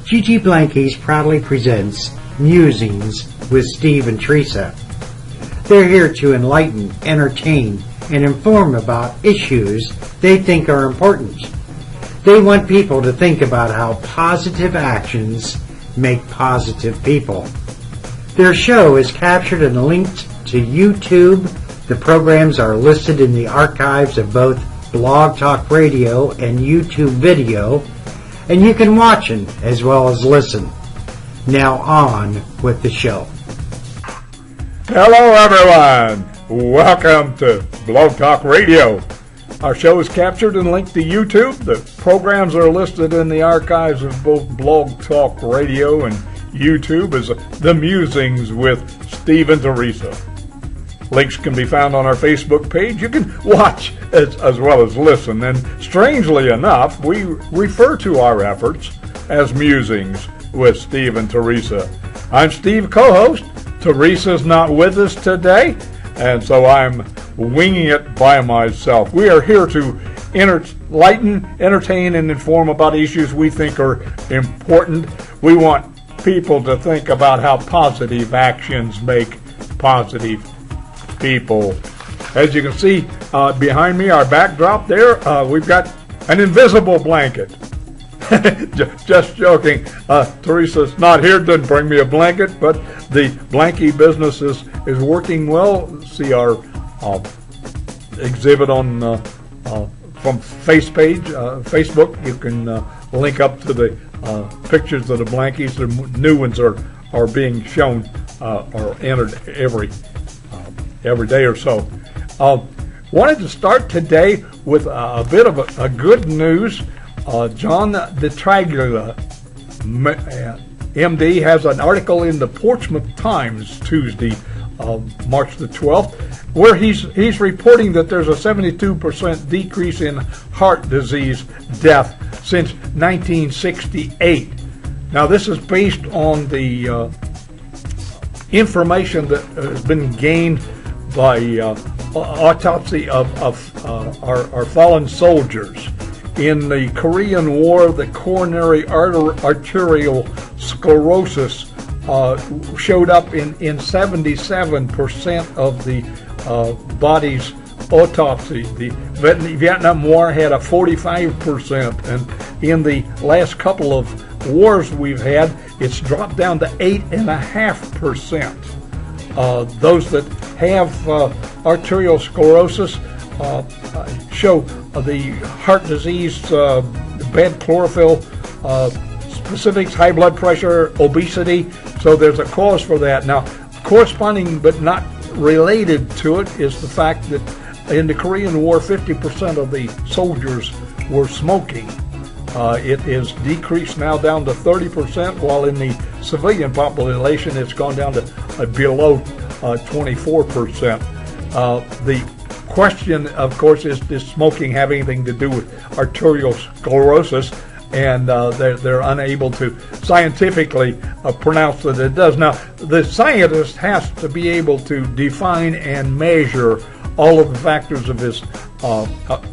Gigi Blankies proudly presents Musings with Steve and Teresa. They're here to enlighten, entertain, and inform about issues they think are important. They want people to think about how positive actions make positive people. Their show is captured and linked to YouTube. The programs are listed in the archives of both Blog Talk Radio and YouTube video, and you can watch them as well as listen. Now on with the show. Hello everyone, welcome to Blog Talk Radio. Our show is captured and linked to YouTube. The programs are listed in the archives of both Blog Talk Radio and YouTube as The Musings with Steve and Teresa. Links can be found on our Facebook page. You can watch as well as listen. And strangely enough, we refer to our efforts as Musings with Steve and Teresa. I'm Steve, co-host. Teresa's not with us today, and so I'm winging it by myself. We are here to enlighten, entertain, and inform about issues we think are important. We want people to think about how positive actions make positive people. As you can see behind me, our backdrop there, we've got an invisible blanket. Just joking. Teresa's not here, didn't bring me a blanket, but the blankie business is working well. See our exhibit on from Facebook. You can link up to the pictures of the blankies. The new ones are being shown or entered every day or so. Wanted to start today with a bit of a good news. John DeTraglia, MD, has an article in the Portsmouth Times Tuesday, March the 12th, where he's reporting that there's a 72% decrease in heart disease death since 1968. Now, this is based on the information that has been gained by autopsy of our fallen soldiers. In the Korean War, the coronary arterial sclerosis showed up in 77% of the body's autopsy. The Vietnam War had a 45%, and in the last couple of wars we've had, it's dropped down to 8.5%. Those that have arterial sclerosis show the heart disease, bad chlorophyll, specifics, high blood pressure, obesity. So there's a cause for that. Now, corresponding but not related to it is the fact that in the Korean War, 50% of the soldiers were smoking. It is decreased now down to 30%, while in the civilian population, it's gone down to below 24%. The question, of course, is does smoking have anything to do with arterial sclerosis? And they're unable to scientifically pronounce that it does. Now, the scientist has to be able to define and measure all of the factors of his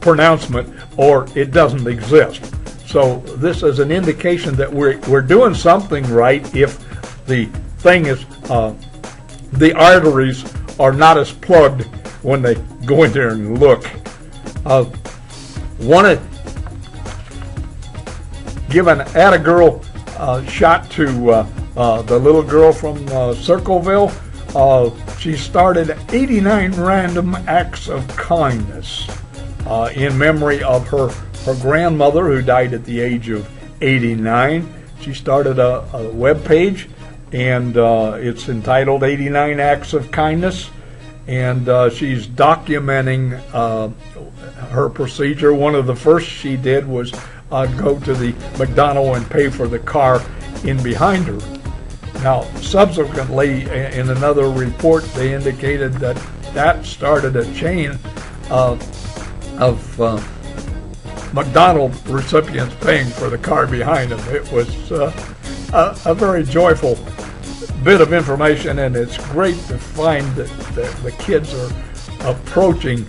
pronouncement, or it doesn't exist. So this is an indication that we're doing something right if the thing is the arteries are not as plugged when they go in there and look. Want to give an atta-girl shot to the little girl from Circleville. She started 89 random acts of kindness in memory of her grandmother, who died at the age of 89. She started a web page, and it's entitled 89 Acts of Kindness, and she's documenting her procedure. One of the first she did was go to the McDonald's and pay for the car in behind her. Now, subsequently, in another report, they indicated that started a chain of McDonald's recipients paying for the car behind them. It was a very joyful bit of information, and it's great to find that the kids are approaching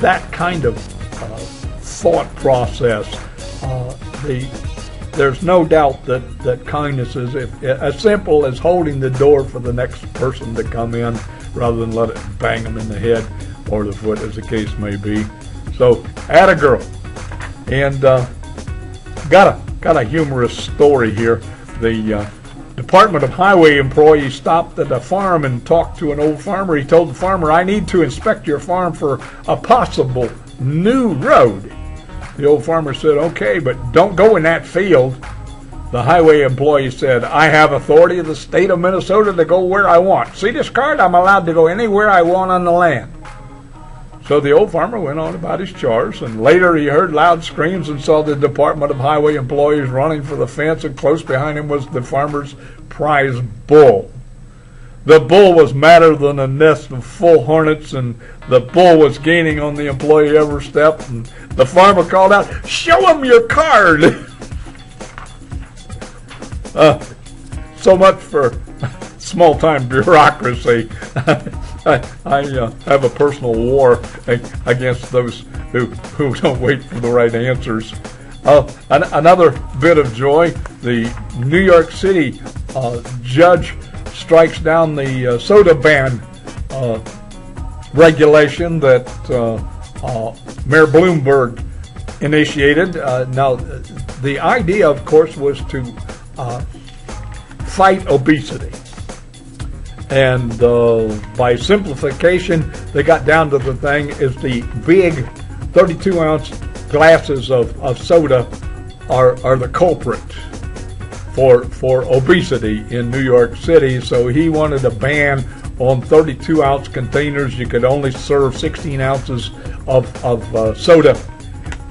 that kind of thought process. there's no doubt that kindness is as simple as holding the door for the next person to come in rather than let it bang them in the head or the foot, as the case may be. So, atta girl. And got a humorous story here. The Department of Highway employee stopped at a farm and talked to an old farmer. He told the farmer, "I need to inspect your farm for a possible new road." The old farmer said, "Okay, but don't go in that field." The highway employee said, "I have authority of the state of Minnesota to go where I want. See this card? I'm allowed to go anywhere I want on the land." So the old farmer went on about his chores, and later he heard loud screams and saw the Department of Highway employees running for the fence, and close behind him was the farmer's prize bull. The bull was madder than a nest of full hornets, and the bull was gaining on the employee every step, and the farmer called out, "Show him your card!" So much for small-time bureaucracy. I have a personal war against those who don't wait for the right answers. Another bit of joy, the New York City judge strikes down the soda ban regulation that Mayor Bloomberg initiated. Now, the idea, of course, was to fight obesity. And by simplification, they got down to the thing is the big 32-ounce glasses of soda are the culprit for obesity in New York City. So he wanted a ban on 32-ounce containers. You could only serve 16 ounces of soda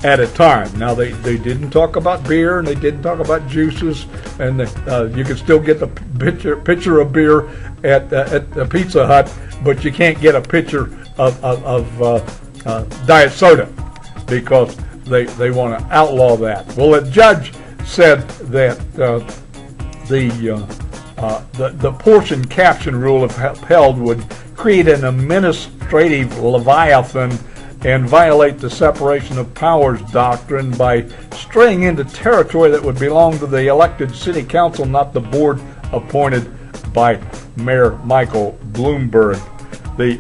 at a time. Now, they didn't talk about beer, and they didn't talk about juices, and you could still get the pitcher of beer at the Pizza Hut, but you can't get a pitcher of diet soda because they want to outlaw that. Well, the judge said that the portion caption rule, if upheld, would create an administrative leviathan and violate the separation of powers doctrine by straying into territory that would belong to the elected city council, not the board appointed by Mayor Michael Bloomberg. The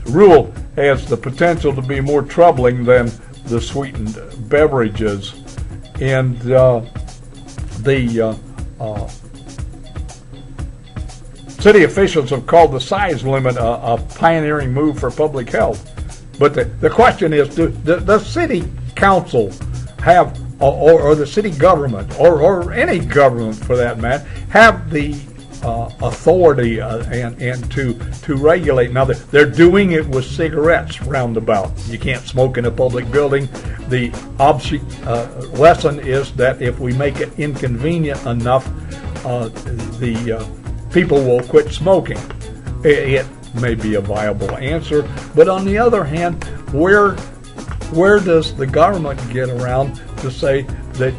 rule has the potential to be more troubling than the sweetened beverages. And city officials have called the size limit a pioneering move for public health. But the question is, does city council have, or the city government, or any government for that matter, have the authority and to regulate? Now, they're doing it with cigarettes roundabout. You can't smoke in a public building. The lesson is that if we make it inconvenient enough, the people will quit smoking. It may be a viable answer, but on the other hand, where does the government get around to say that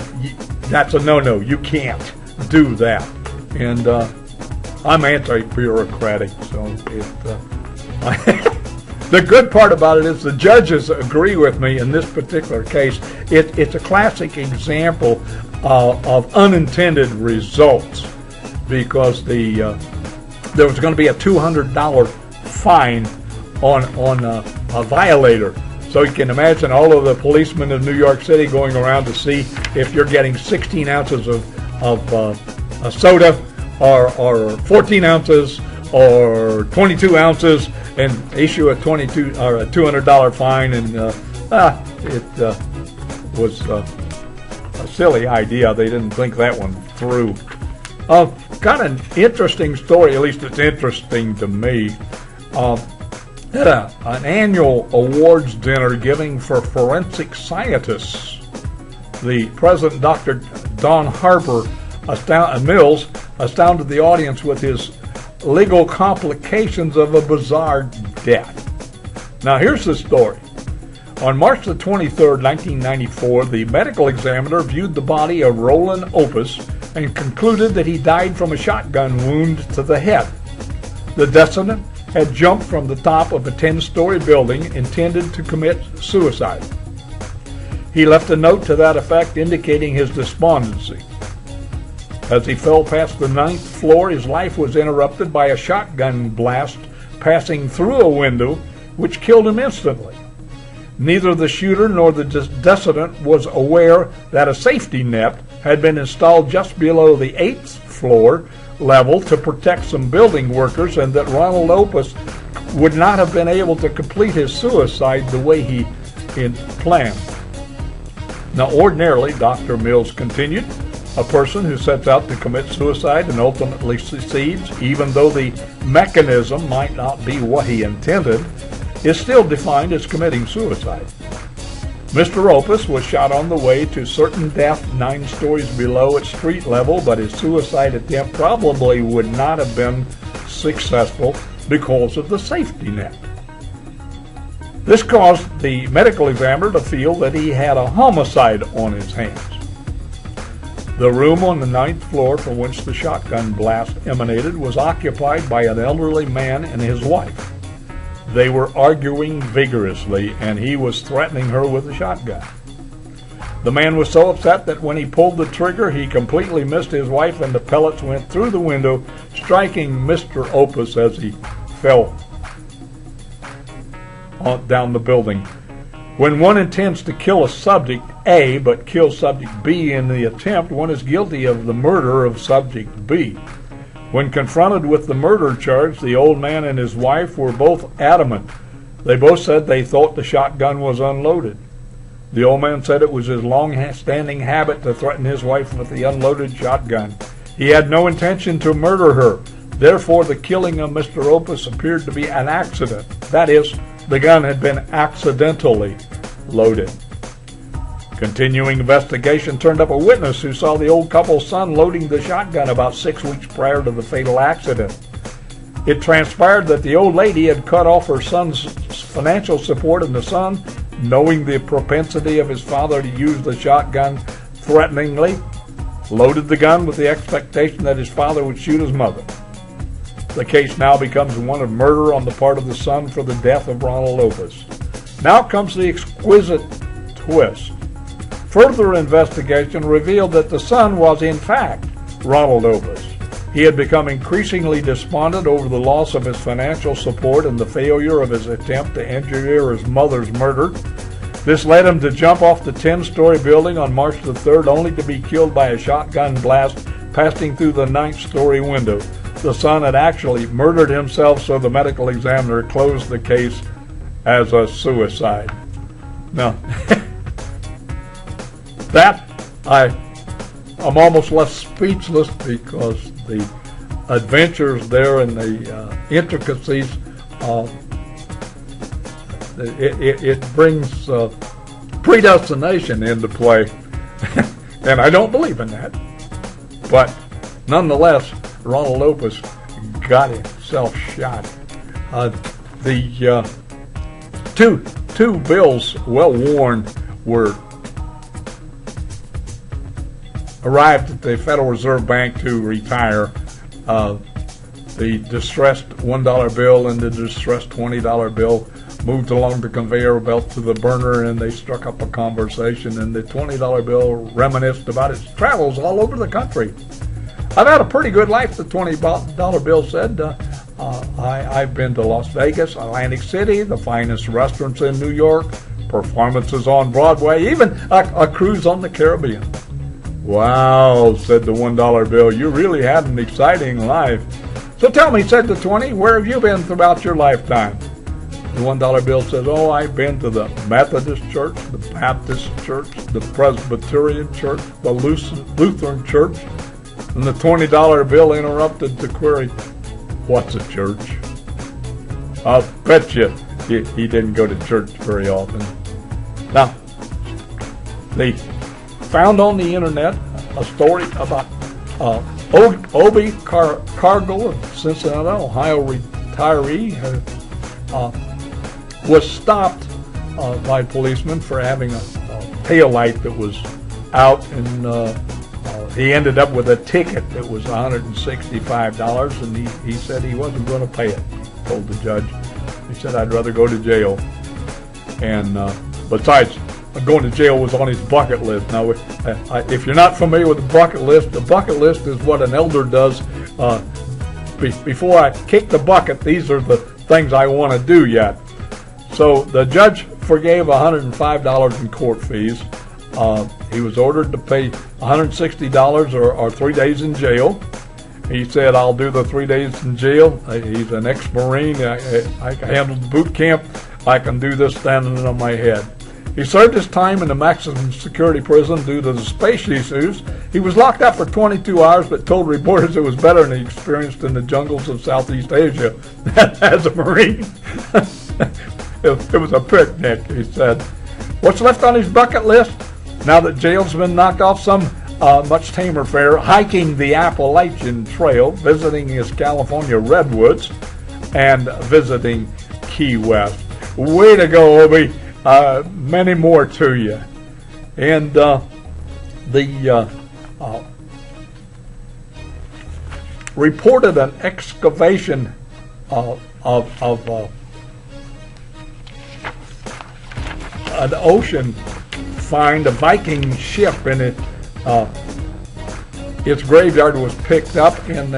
that's a no-no? You can't do that. And I'm anti-bureaucratic, so the good part about it is the judges agree with me in this particular case. It's a classic example of unintended results, because there was going to be a $200 fine on a violator. So you can imagine all of the policemen in New York City going around to see if you're getting 16 ounces of soda or 14 ounces or 22 ounces and issue a $200 fine. And it was a silly idea. They didn't think that one through. Got an interesting story, at least it's interesting to me. At an annual awards dinner giving for forensic scientists, the president, Dr. Don Harper Mills, astounded the audience with his legal complications of a bizarre death. Now, here's the story. On March the 23rd, 1994, the medical examiner viewed the body of Roland Opus and concluded that he died from a shotgun wound to the head. The decedent had jumped from the top of a 10-story building intended to commit suicide. He left a note to that effect indicating his despondency. As he fell past the 9th floor, his life was interrupted by a shotgun blast passing through a window, which killed him instantly. Neither the shooter nor the decedent was aware that a safety net had been installed just below the 8th floor level to protect some building workers, and that Ronald Opus would not have been able to complete his suicide the way he had planned. Now, ordinarily, Dr. Mills continued, a person who sets out to commit suicide and ultimately succeeds, even though the mechanism might not be what he intended, is still defined as committing suicide. Mr. Opus was shot on the way to certain death 9 stories below at street level, but his suicide attempt probably would not have been successful because of the safety net. This caused the medical examiner to feel that he had a homicide on his hands. The room on the 9th floor from which the shotgun blast emanated was occupied by an elderly man and his wife. They were arguing vigorously, and he was threatening her with a shotgun. The man was so upset that when he pulled the trigger, he completely missed his wife, and the pellets went through the window, striking Mr. Opus as he fell down the building. When one intends to kill a subject A but kills subject B in the attempt, one is guilty of the murder of subject B. When confronted with the murder charge, the old man and his wife were both adamant. They both said they thought the shotgun was unloaded. The old man said it was his long-standing habit to threaten his wife with the unloaded shotgun. He had no intention to murder her. Therefore, the killing of Mr. Opus appeared to be an accident. That is, the gun had been accidentally loaded. Continuing investigation turned up a witness who saw the old couple's son loading the shotgun about 6 weeks prior to the fatal accident. It transpired that the old lady had cut off her son's financial support, and the son, knowing the propensity of his father to use the shotgun threateningly, loaded the gun with the expectation that his father would shoot his mother. The case now becomes one of murder on the part of the son for the death of Ronald Opus. Now comes the exquisite twist. Further investigation revealed that the son was in fact Ronald Opus. He had become increasingly despondent over the loss of his financial support and the failure of his attempt to engineer his mother's murder. This led him to jump off the 10-story building on March the 3rd, only to be killed by a shotgun blast passing through the 9th-story window. The son had actually murdered himself, so the medical examiner closed the case as a suicide. Now, I'm almost left speechless because the adventures there and the intricacies, it brings predestination into play, and I don't believe in that. But nonetheless, Ronald Opus got himself shot. The two bills, well worn, were arrived at the Federal Reserve Bank to retire. The distressed $1 bill and the distressed $20 bill moved along the conveyor belt to the burner, and they struck up a conversation, and the $20 bill reminisced about its travels all over the country. I've had a pretty good life, the $20 bill said. I've been to Las Vegas, Atlantic City, the finest restaurants in New York, performances on Broadway, even a cruise on the Caribbean. Wow, said the $1 bill, you really had an exciting life. So tell me, said the 20, where have you been throughout your lifetime? The $1 bill says, oh, I've been to the Methodist Church, the Baptist Church, the Presbyterian Church, the Lutheran Church. And the $20 bill interrupted to query, what's a church? I'll bet you he didn't go to church very often. Now, they found on the internet a story about Obie Cargill, a Cincinnati, Ohio retiree, was stopped by policemen for having a tail light that was out, and he ended up with a ticket that was $165, and he said he wasn't going to pay it, told the judge. He said, I'd rather go to jail. And besides, going to jail was on his bucket list. Now, if you're not familiar with the bucket list is what an elder does. Before I kick the bucket, these are the things I want to do yet. So the judge forgave $105 in court fees. He was ordered to pay $160 or 3 days in jail. He said, I'll do the 3 days in jail. He's an ex-Marine. I handled the boot camp. I can do this standing on my head. He served his time in the maximum security prison due to the space issues. He was locked up for 22 hours, but told reporters it was better than he experienced in the jungles of Southeast Asia as a Marine. It was a picnic, he said. What's left on his bucket list? Now that jail's been knocked off, some much tamer fare: hiking the Appalachian Trail, visiting his California redwoods, and visiting Key West. Way to go, Obi. Many more to you. And reported an excavation of an ocean find, a Viking ship, and its graveyard was picked up, and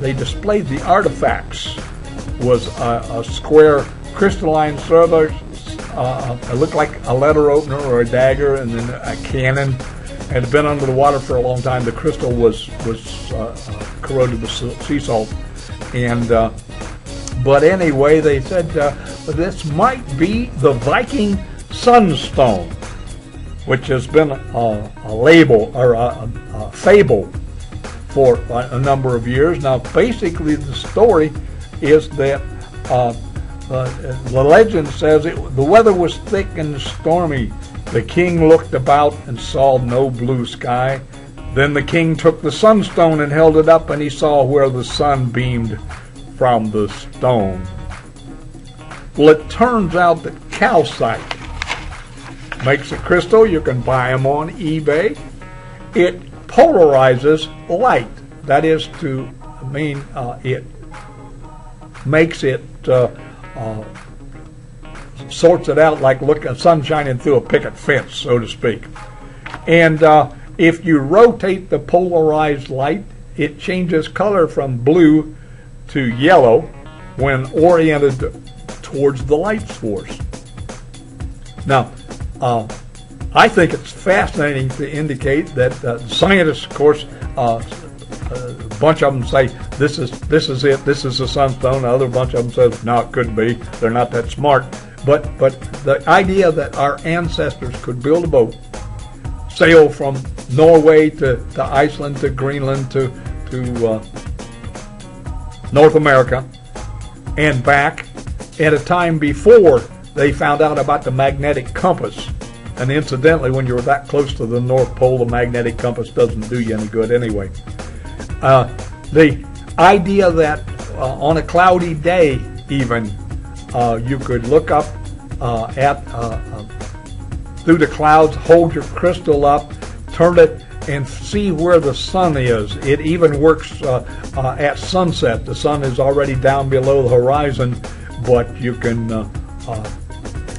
they displayed the artifacts. Was a square crystalline surface. It looked like a letter opener or a dagger, and then a cannon. It had been under the water for a long time. The crystal was corroded with sea salt, and but anyway, they said this might be the Viking sunstone, which has been a label or a fable for a number of years. Now, basically, the story is that the legend says the weather was thick and stormy. The king looked about and saw no blue sky. Then the king took the sunstone and held it up, and he saw where the sun beamed from the stone. Well, it turns out that calcite makes a crystal. You can buy them on eBay. It polarizes light. That is to mean it makes it sorts it out like sun shining through a picket fence, so to speak. And if you rotate the polarized light, it changes color from blue to yellow when oriented towards the light source. Now, I think it's fascinating to indicate that scientists, of course, a bunch of them say this is it, this is the sunstone. Another bunch of them says no, it couldn't be. They're not that smart. But the idea that our ancestors could build a boat, sail from Norway to Iceland to Greenland to North America and back at a time before they found out about the magnetic compass. And incidentally, when you're that close to the North Pole, the magnetic compass doesn't do you any good anyway. The idea that on a cloudy day even, you could look up through the clouds, hold your crystal up, turn it, and see where the sun is. It even works at sunset. The sun is already down below the horizon, but you can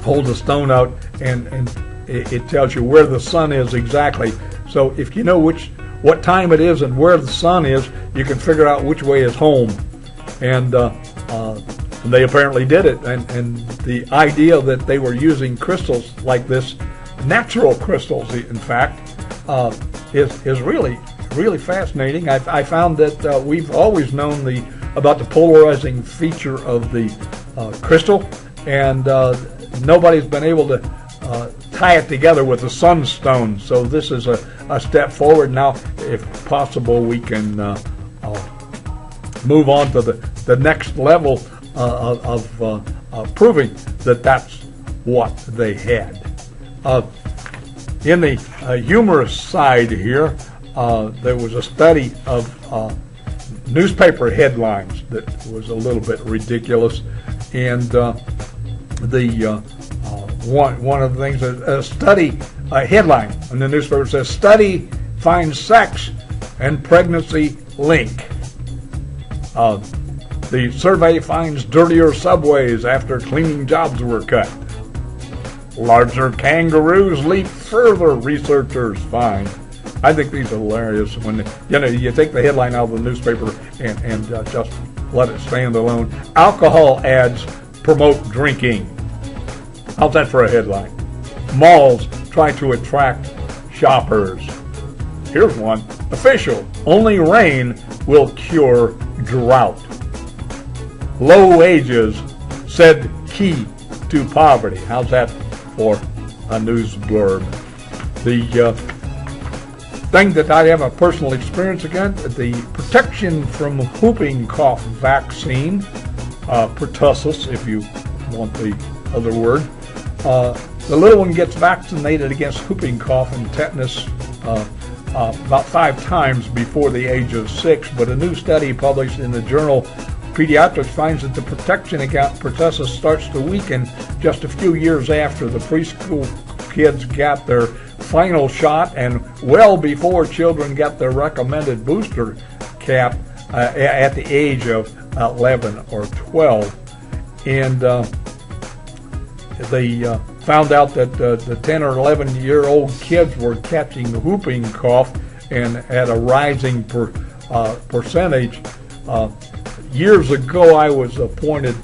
hold the stone out, and it tells you where the sun is exactly. So if you know what time it is and where the sun is, you can figure out which way is home. And they apparently did it. And the idea that they were using crystals like this, natural crystals, in fact, is really, really fascinating. I found that we've always known about the polarizing feature of the crystal, and nobody's been able to tie it together with the sunstone. So this is a step forward. Now, if possible, we can move on to the next level of proving that that's what they had. In the humorous side here, there was a study of newspaper headlines that was a little bit ridiculous, and one of the things, a study, a headline in the newspaper says, "Study finds sex and pregnancy link." The survey finds dirtier subways after cleaning jobs were cut. Larger kangaroos leap further, researchers find. I think these are hilarious when you take the headline out of the newspaper and just let it stand alone. Alcohol ads promote drinking. How's that for a headline? Malls try to attract shoppers. Here's one. Official. Only rain will cure drought. Low wages said key to poverty. How's that for a news blurb? The thing that I have a personal experience against, the protection from whooping cough vaccine, pertussis, if you want the other word. The little one gets vaccinated against whooping cough and tetanus about 5 times before the age of 6, but a new study published in the journal Pediatrics finds that the protection against pertussis starts to weaken just a few years after the preschool kids got their final shot and well before children get their recommended booster cap at the age of 11 or 12. And they found out that the 10 or 11-year-old kids were catching the whooping cough and at a rising percentage. Years ago, I was appointed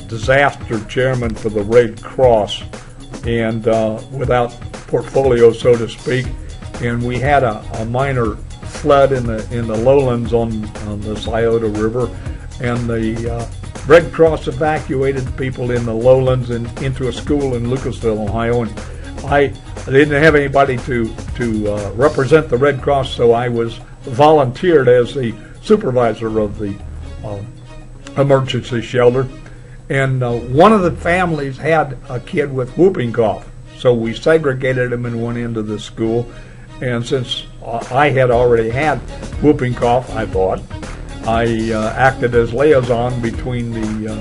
disaster chairman for the Red Cross, and without portfolio, so to speak, and we had a minor flood in the lowlands on the Scioto River, and the Red Cross evacuated people in the lowlands and into a school in Lucasville, Ohio, and I didn't have anybody to represent the Red Cross, so I was volunteered as the supervisor of the emergency shelter. And one of the families had a kid with whooping cough, so we segregated him and went into the school. And since I had already had whooping cough, I thought, I acted as liaison between the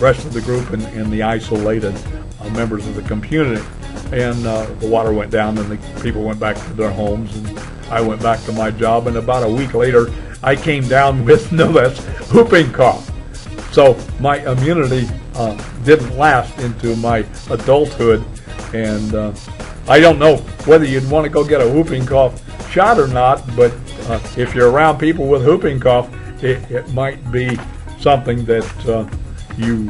rest of the group and the isolated members of the community. And the water went down and the people went back to their homes, and I went back to my job. And about a week later, I came down with no less whooping cough. So my immunity didn't last into my adulthood, and I don't know whether you'd want to go get a whooping cough shot or not, but if you're around people with whooping cough, it might be something that you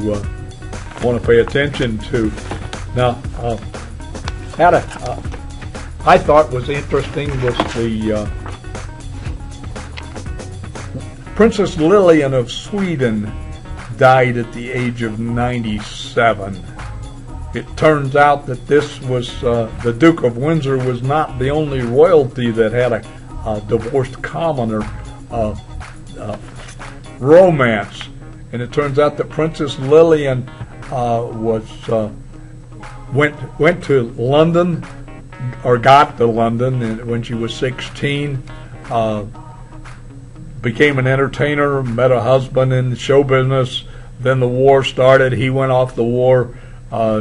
want to pay attention to. Now, I thought was interesting was the Princess Lilian of Sweden died at the age of 97. It turns out that this was the Duke of Windsor was not the only royalty that had a divorced commoner romance, and it turns out that Princess Lilian went to London, or got to London when she was 16. Became an entertainer, met a husband in the show business. Then the war started. He went off the war.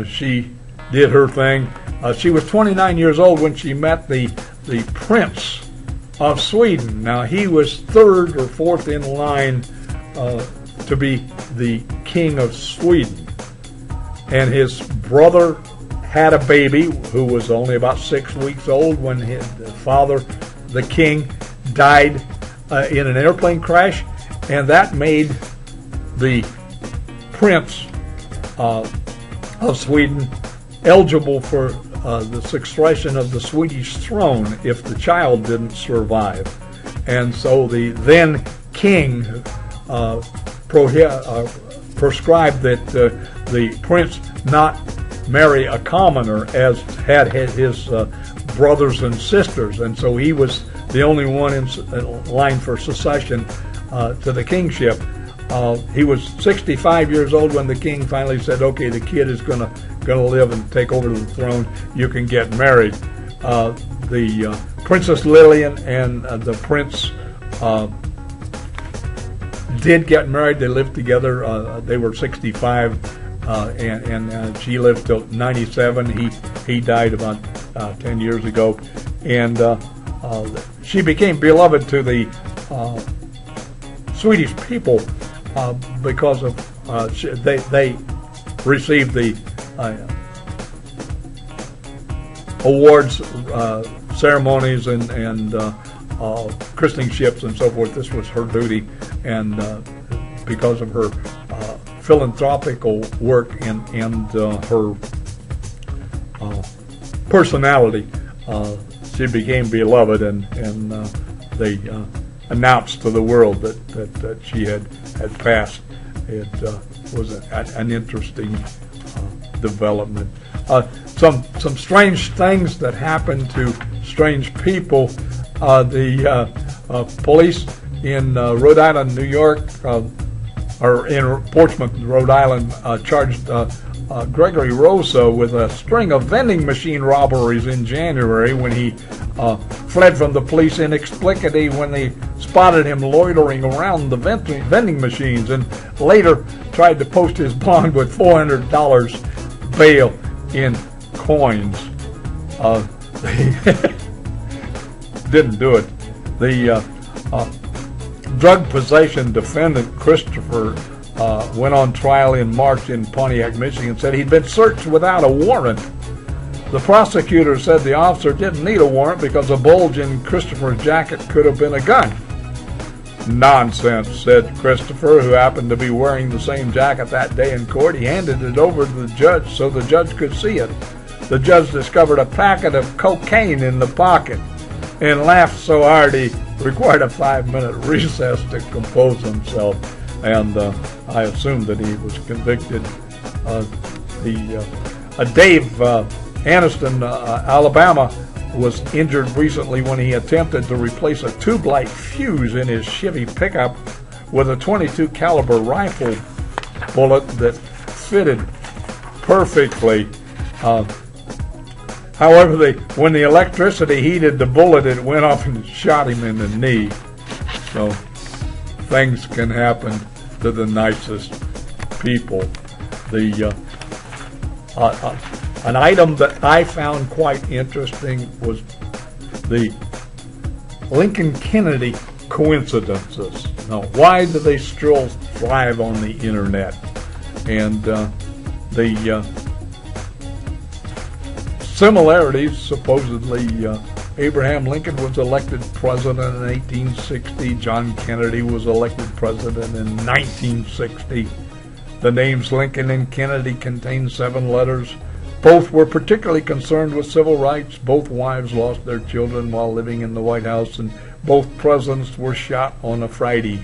She did her thing. She was 29 years old when she met the Prince of Sweden. Now, he was 3rd or 4th in line to be the King of Sweden. And his brother had a baby who was only about 6 weeks old when his father, the king, died in an airplane crash, and that made the Prince of Sweden eligible for the succession of the Swedish throne if the child didn't survive. And so the then king prescribed that the prince not marry a commoner as had his brothers and sisters, and so he was the only one in line for succession to the kingship. He was 65 years old when the king finally said, "Okay, the kid is gonna live and take over the throne. You can get married." The Princess Lilian and the prince did get married. They lived together. They were 65, and she lived till 97. He died about 10 years ago, and she became beloved to the Swedish people because of they received the awards ceremonies and christening ships and so forth. This was her duty, and because of her philanthropical work and her personality, she became beloved, and they announced to the world that she had passed. It was an interesting development. Some strange things that happened to strange people. The police in Rhode Island, New York, or in Portsmouth, Rhode Island, charged Gregory Rosa with a string of vending machine robberies in January when he fled from the police inexplicably when they spotted him loitering around the vending machines, and later tried to post his bond with $400 bail in coins. They didn't do it. The drug possession defendant, Christopher, went on trial in March in Pontiac, Michigan, said he'd been searched without a warrant. The prosecutor said the officer didn't need a warrant because a bulge in Christopher's jacket could have been a gun. Nonsense, said Christopher, who happened to be wearing the same jacket that day in court. He handed it over to the judge so the judge could see it. The judge discovered a packet of cocaine in the pocket and laughed so hard he required a 5-minute recess to compose himself. And I assume that he was convicted. Dave Aniston, Alabama, was injured recently when he attempted to replace a tube-light fuse in his Chevy pickup with a .22 caliber rifle bullet that fitted perfectly. However, when the electricity heated the bullet, it went off and shot him in the knee. So things can happen to the nicest people. An item that I found quite interesting was the Lincoln Kennedy coincidences. Now, why do they still thrive on the internet? And the similarities, supposedly, Abraham Lincoln was elected president in 1860. John Kennedy was elected president in 1960. The names Lincoln and Kennedy contain 7 letters. Both were particularly concerned with civil rights. Both wives lost their children while living in the White House, and both presidents were shot on a Friday.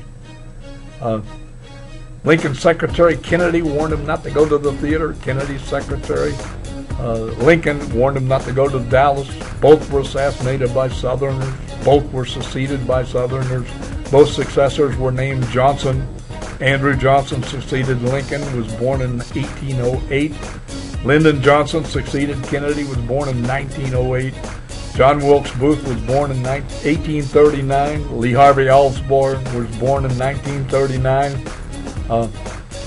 Lincoln's secretary, Kennedy, warned him not to go to the theater. Kennedy's secretary, Lincoln, warned him not to go to Dallas. Both were assassinated by Southerners. Both were succeeded by Southerners. Both successors were named Johnson. Andrew Johnson succeeded Lincoln, was born in 1808. Lyndon Johnson succeeded Kennedy, was born in 1908. John Wilkes Booth was born in 1839. Lee Harvey Osborne was born in 1939.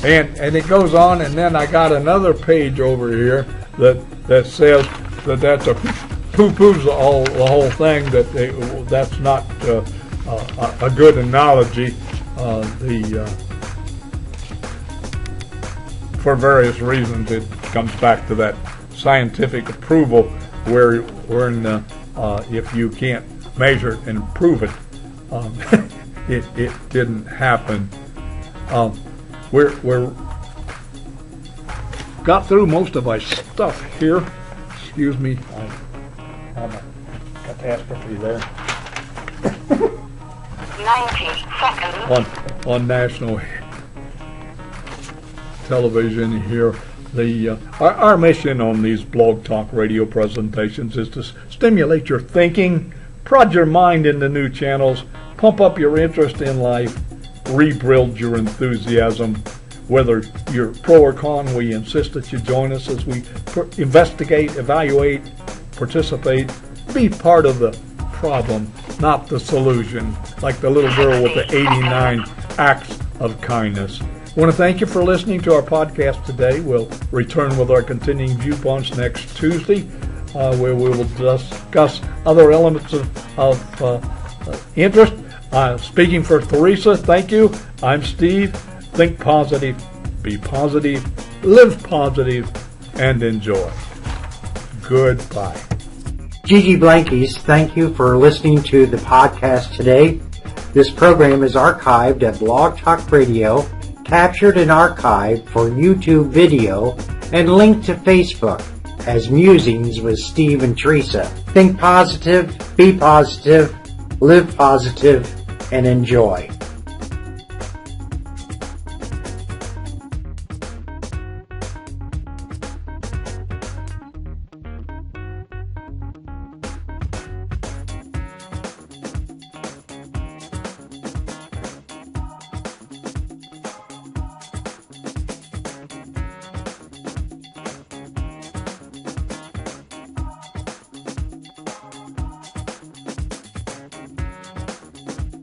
And it goes on, and then I got another page over here that says that's a poo-poos the whole thing, that's not a good analogy. For various reasons, it comes back to that scientific approval where if you can't measure it and prove it, it didn't happen. We're got through most of my stuff here. Excuse me, I have a catastrophe there. 90 seconds. On national television here. Our mission on these Blog Talk radio presentations is to stimulate your thinking, prod your mind into new channels, pump up your interest in life, rebuild your enthusiasm. Whether you're pro or con, we insist that you join us as we investigate, evaluate, participate, be part of the problem, not the solution, like the little girl with the 89 acts of kindness. I want to thank you for listening to our podcast today. We'll return with our continuing viewpoints next Tuesday, where we will discuss other elements of interest. Speaking for Teresa, thank you. I'm Steve. Think positive, be positive, live positive, and enjoy. Goodbye. Gigi Blankies, thank you for listening to the podcast today. This program is archived at Blog Talk Radio, captured and archived for YouTube video, and linked to Facebook as Musings with Steve and Teresa. Think positive, be positive, live positive, and enjoy.